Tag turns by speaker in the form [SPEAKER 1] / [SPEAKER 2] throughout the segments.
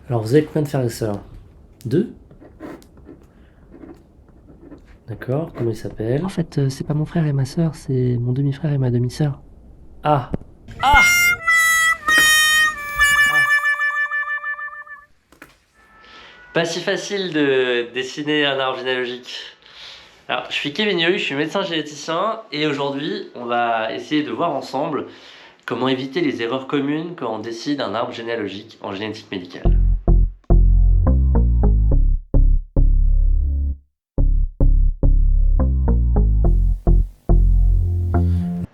[SPEAKER 1] Alors, vous avez combien de frères et sœurs? Deux? D'accord, comment ils s'appellent?
[SPEAKER 2] En fait, c'est pas mon frère et ma sœur, c'est mon demi-frère et ma demi-sœur.
[SPEAKER 1] Ah! Ah! Pas si facile de dessiner un arbre généalogique. Alors, je suis Kevin Yoy, je suis médecin généticien et aujourd'hui, on va essayer de voir ensemble comment éviter les erreurs communes quand on décide un arbre généalogique en génétique médicale.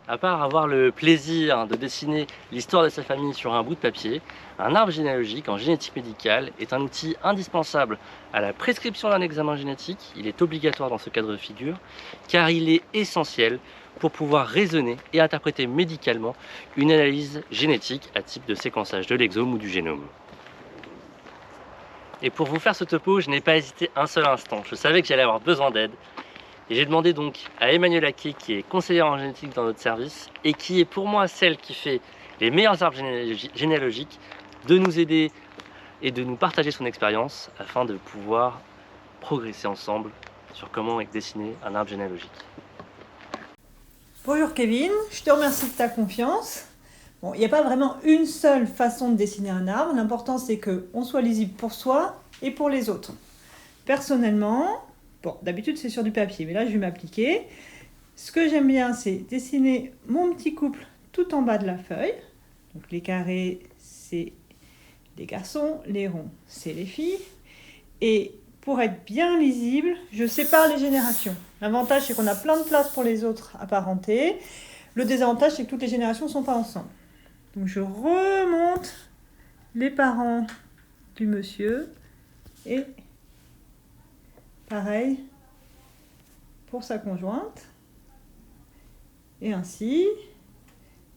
[SPEAKER 1] À part avoir le plaisir de dessiner l'histoire de sa famille sur un bout de papier, un arbre généalogique en génétique médicale est un outil indispensable à la prescription d'un examen génétique. Il est obligatoire dans ce cadre de figure car il est essentiel pour pouvoir raisonner et interpréter médicalement une analyse génétique à type de séquençage de l'exome ou du génome. Et pour vous faire ce topo, je n'ai pas hésité un seul instant. Je savais que j'allais avoir besoin d'aide. Et j'ai demandé donc à Emmanuelle Aquet, qui est conseillère en génétique dans notre service, et qui est pour moi celle qui fait les meilleurs arbres généalogiques, de nous aider et de nous partager son expérience afin de pouvoir progresser ensemble sur comment dessiner un arbre généalogique.
[SPEAKER 3] Bonjour Kevin, je te remercie de ta confiance. Bon, il n'y a pas vraiment une seule façon de dessiner un arbre. L'important c'est qu'on soit lisible pour soi et pour les autres. Personnellement, bon, d'habitude c'est sur du papier, mais là je vais m'appliquer. Ce que j'aime bien, c'est dessiner mon petit couple tout en bas de la feuille. Donc les carrés, c'est les garçons, les ronds, c'est les filles. Et pour être bien lisible, je sépare les générations. L'avantage, c'est qu'on a plein de place pour les autres apparentés. Le désavantage, c'est que toutes les générations ne sont pas ensemble. Donc je remonte les parents du monsieur et pareil pour sa conjointe. Et ainsi,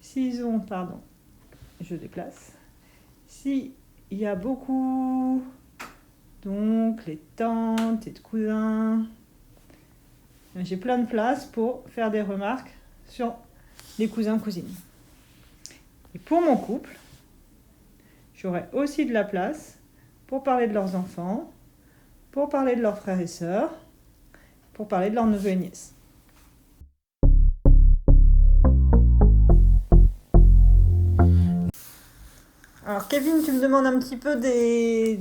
[SPEAKER 3] s'ils ont, pardon, je déplace, s'il y a beaucoup d'oncles et de tantes et de cousins, j'ai plein de place pour faire des remarques sur les cousins-cousines. Et pour mon couple, j'aurai aussi de la place pour parler de leurs enfants, pour parler de leurs frères et sœurs, pour parler de leurs neveux et nièces. Alors Kevin, tu me demandes un petit peu des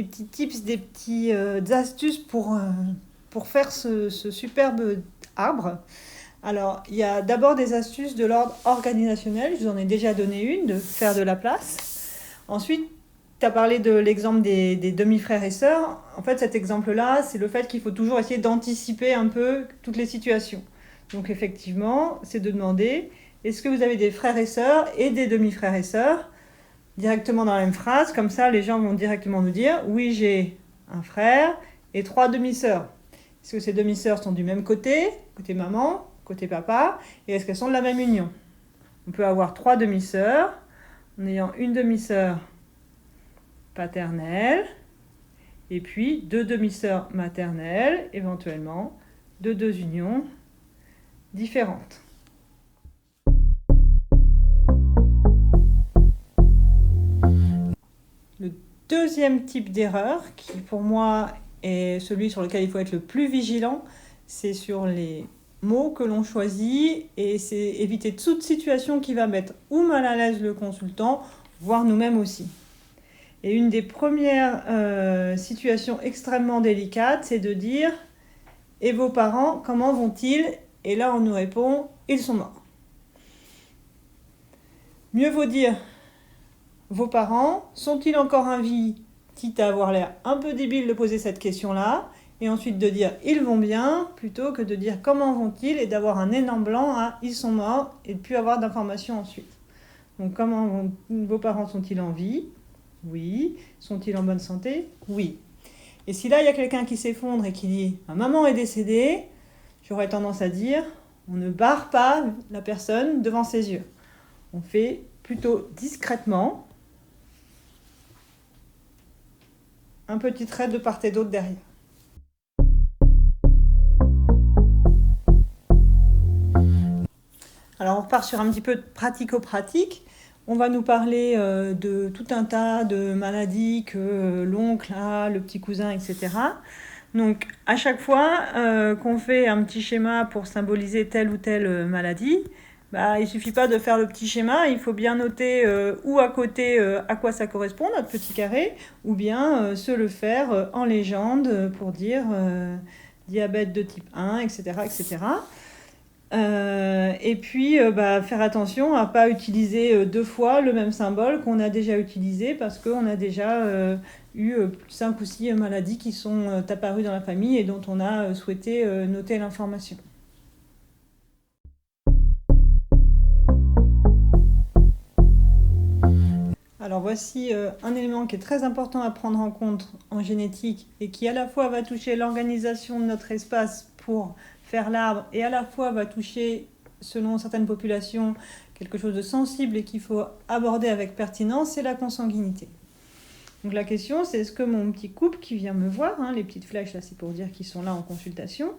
[SPEAKER 3] petits tips, des petites astuces pour faire ce superbe arbre. Alors, il y a d'abord des astuces de l'ordre organisationnel. Je vous en ai déjà donné une, de faire de la place. Ensuite, tu as parlé de l'exemple des demi-frères et sœurs. En fait, cet exemple-là, c'est le fait qu'il faut toujours essayer d'anticiper un peu toutes les situations. Donc, effectivement, c'est de demander, est-ce que vous avez des frères et sœurs et des demi-frères et sœurs directement dans la même phrase? Comme ça, les gens vont directement nous dire, oui, j'ai un frère et 3 demi-sœurs. Est-ce que ces demi-sœurs sont du même côté maman, côté papa, et est-ce qu'elles sont de la même union? On peut avoir 3 demi-sœurs en ayant une demi-sœur paternelle et puis 2 demi-sœurs maternelles, éventuellement, de 2 unions différentes. Le deuxième type d'erreur, qui pour moi est celui sur lequel il faut être le plus vigilant, c'est sur les mots que l'on choisit, et c'est éviter toute situation qui va mettre ou mal à l'aise le consultant, voire nous-mêmes aussi. Et une des premières situations extrêmement délicates, c'est de dire « Et vos parents, comment vont-ils ?» Et là, on nous répond « Ils sont morts ». Mieux vaut dire « Vos parents, sont-ils encore en vie ?» quitte à avoir l'air un peu débile de poser cette question-là, et ensuite de dire « Ils vont bien » plutôt que de dire « Comment vont-ils » et d'avoir un énorme blanc à « Ils sont morts » et de ne plus avoir d'informations ensuite. Donc, vos parents sont-ils en vie? Oui. Sont-ils en bonne santé? Oui. Et si là, il y a quelqu'un qui s'effondre et qui dit « Ma maman est décédée », j'aurais tendance à dire « On ne barre pas la personne devant ses yeux. On fait plutôt discrètement un petit trait de part et d'autre derrière. Alors on repart sur un petit peu de pratico-pratique. On va nous parler de tout un tas de maladies que l'oncle a, le petit cousin, etc. Donc, à chaque fois qu'on fait un petit schéma pour symboliser telle ou telle maladie, il ne suffit pas de faire le petit schéma, il faut bien noter ou à côté à quoi ça correspond, notre petit carré, ou bien se le faire en légende pour dire diabète de type 1, etc. etc. Et puis faire attention à ne pas utiliser deux fois le même symbole qu'on a déjà utilisé parce qu'on a déjà eu 5 ou 6 maladies qui sont apparues dans la famille et dont on a souhaité noter l'information. Alors voici un élément qui est très important à prendre en compte en génétique et qui à la fois va toucher l'organisation de notre espace pour faire l'arbre et à la fois va toucher, selon certaines populations, quelque chose de sensible et qu'il faut aborder avec pertinence, c'est la consanguinité. Donc la question, c'est est-ce que mon petit couple qui vient me voir, les petites flèches là, c'est pour dire qu'ils sont là en consultation,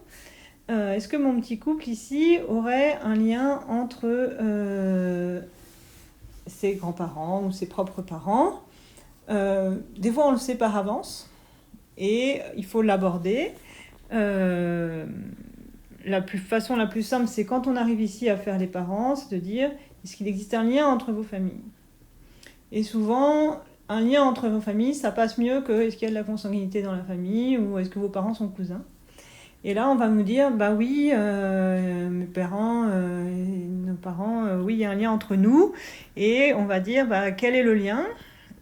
[SPEAKER 3] est-ce que mon petit couple ici aurait un lien entre ses grands-parents ou ses propres parents? Des fois, on le sait par avance et il faut l'aborder. Façon la plus simple, c'est quand on arrive ici à faire les parents, c'est de dire est-ce qu'il existe un lien entre vos familles? Et souvent, un lien entre vos familles, ça passe mieux que est-ce qu'il y a de la consanguinité dans la famille ou est-ce que vos parents sont cousins? Et là, on va nous dire oui, mes parents, nos parents, oui, il y a un lien entre nous. Et on va dire quel est le lien?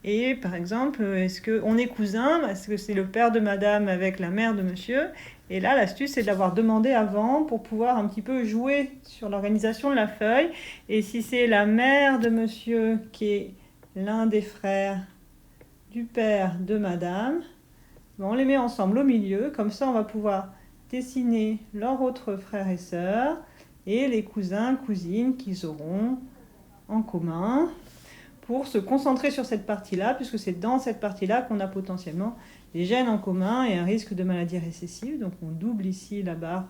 [SPEAKER 3] Et par exemple, est-ce qu'on est cousins? Est-ce que c'est le père de madame avec la mère de monsieur? Et là, l'astuce, c'est de l'avoir demandé avant pour pouvoir un petit peu jouer sur l'organisation de la feuille. Et si c'est la mère de monsieur qui est l'un des frères du père de madame, on les met ensemble au milieu. Comme ça, on va pouvoir dessiner leurs autres frères et sœurs et les cousins, cousines qu'ils auront en commun pour se concentrer sur cette partie-là, puisque c'est dans cette partie-là qu'on a potentiellement des gènes en commun et un risque de maladie récessive. Donc on double ici la barre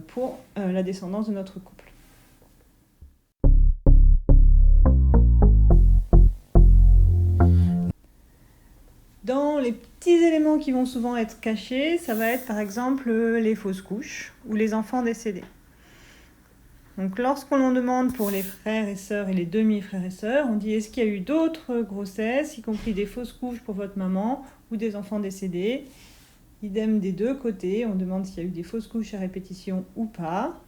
[SPEAKER 3] pour la descendance de notre couple. Dans les petits éléments qui vont souvent être cachés, ça va être par exemple les fausses couches ou les enfants décédés. Donc lorsqu'on en demande pour les frères et sœurs et les demi-frères et sœurs, on dit est-ce qu'il y a eu d'autres grossesses, y compris des fausses couches pour votre maman ou des enfants décédés? Idem des deux côtés, on demande s'il y a eu des fausses couches à répétition ou pas.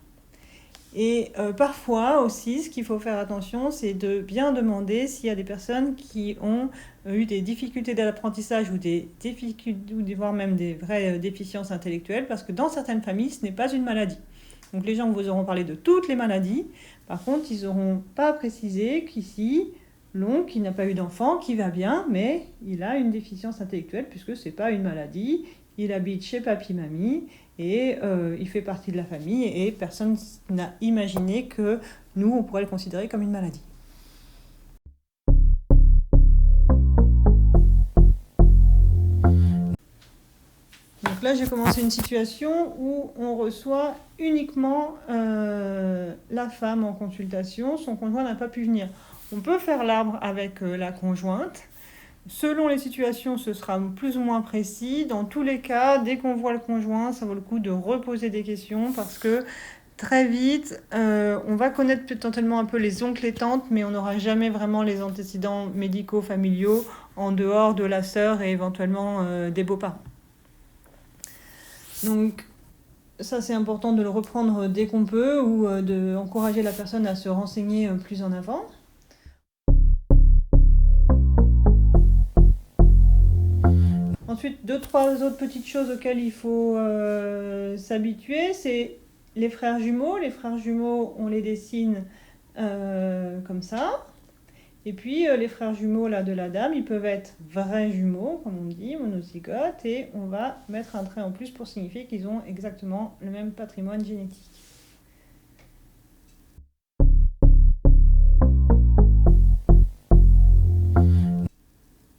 [SPEAKER 3] Et parfois aussi, ce qu'il faut faire attention, c'est de bien demander s'il y a des personnes qui ont eu des difficultés d'apprentissage ou voire même des vraies déficiences intellectuelles, parce que dans certaines familles, ce n'est pas une maladie. Donc les gens vous auront parlé de toutes les maladies, par contre, ils n'auront pas précisé qu'ici, l'oncle qui n'a pas eu d'enfant, qui va bien, mais il a une déficience intellectuelle, puisque ce n'est pas une maladie, il habite chez papy-mamie, et il fait partie de la famille et personne n'a imaginé que nous, on pourrait le considérer comme une maladie. Donc là, j'ai commencé une situation où on reçoit uniquement la femme en consultation, son conjoint n'a pas pu venir. On peut faire l'arbre avec la conjointe. Selon les situations, ce sera plus ou moins précis. Dans tous les cas, dès qu'on voit le conjoint, ça vaut le coup de reposer des questions parce que très vite, on va connaître potentiellement un peu les oncles et tantes, mais on n'aura jamais vraiment les antécédents médicaux, familiaux, en dehors de la sœur et éventuellement des beaux-parents. Donc, ça, c'est important de le reprendre dès qu'on peut ou d'encourager la personne à se renseigner plus en avant. Ensuite, 2-3 autres petites choses auxquelles il faut s'habituer, c'est les frères jumeaux. Les frères jumeaux, on les dessine comme ça. Et puis, les frères jumeaux là, de la dame, ils peuvent être vrais jumeaux, comme on dit, monozygotes, et on va mettre un trait en plus pour signifier qu'ils ont exactement le même patrimoine génétique.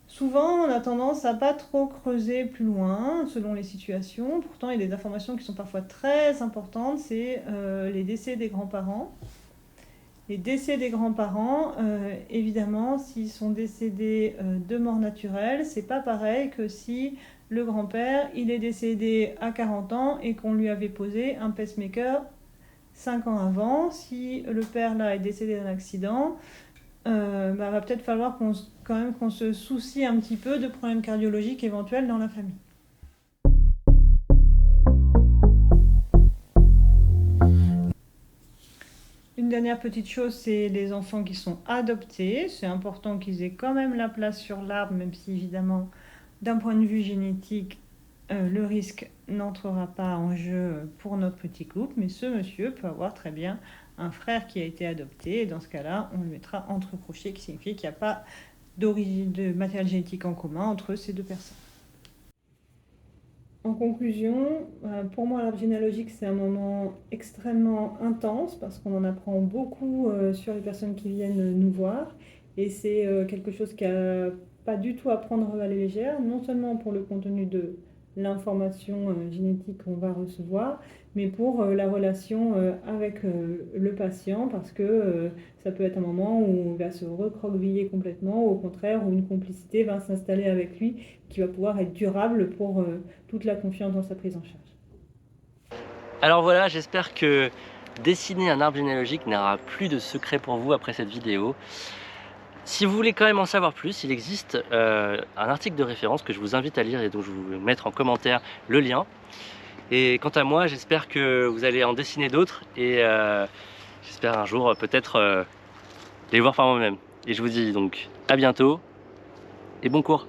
[SPEAKER 3] Souvent, on a tendance à pas trop creuser plus loin, selon les situations. Pourtant, il y a des informations qui sont parfois très importantes, c'est les décès des grands-parents. Les décès des grands-parents, évidemment, s'ils sont décédés de mort naturelle, c'est pas pareil que si le grand-père il est décédé à 40 ans et qu'on lui avait posé un pacemaker 5 ans avant. Si le père là est décédé d'un accident, va peut-être falloir quand même qu'on se soucie un petit peu de problèmes cardiologiques éventuels dans la famille. Une dernière petite chose, c'est les enfants qui sont adoptés. C'est important qu'ils aient quand même la place sur l'arbre, même si évidemment, d'un point de vue génétique, le risque n'entrera pas en jeu pour notre petit couple. Mais ce monsieur peut avoir très bien un frère qui a été adopté. Et dans ce cas-là, on le mettra entre crochets, qui signifie qu'il n'y a pas de matériel génétique en commun entre ces deux personnes. En conclusion, pour moi l'arbre généalogique c'est un moment extrêmement intense parce qu'on en apprend beaucoup sur les personnes qui viennent nous voir et c'est quelque chose qui n'a pas du tout à prendre à la légère, non seulement pour le contenu de l'information génétique qu'on va recevoir, mais pour la relation avec le patient parce que ça peut être un moment où on va se recroqueviller complètement ou au contraire où une complicité va s'installer avec lui qui va pouvoir être durable pour toute la confiance dans sa prise en charge.
[SPEAKER 1] Alors voilà, j'espère que dessiner un arbre généalogique n'aura plus de secret pour vous après cette vidéo. Si vous voulez quand même en savoir plus, il existe un article de référence que je vous invite à lire et dont je vais vous mettre en commentaire le lien. Et quant à moi, j'espère que vous allez en dessiner d'autres et j'espère un jour peut-être les voir par moi-même. Et je vous dis donc à bientôt et bon cours.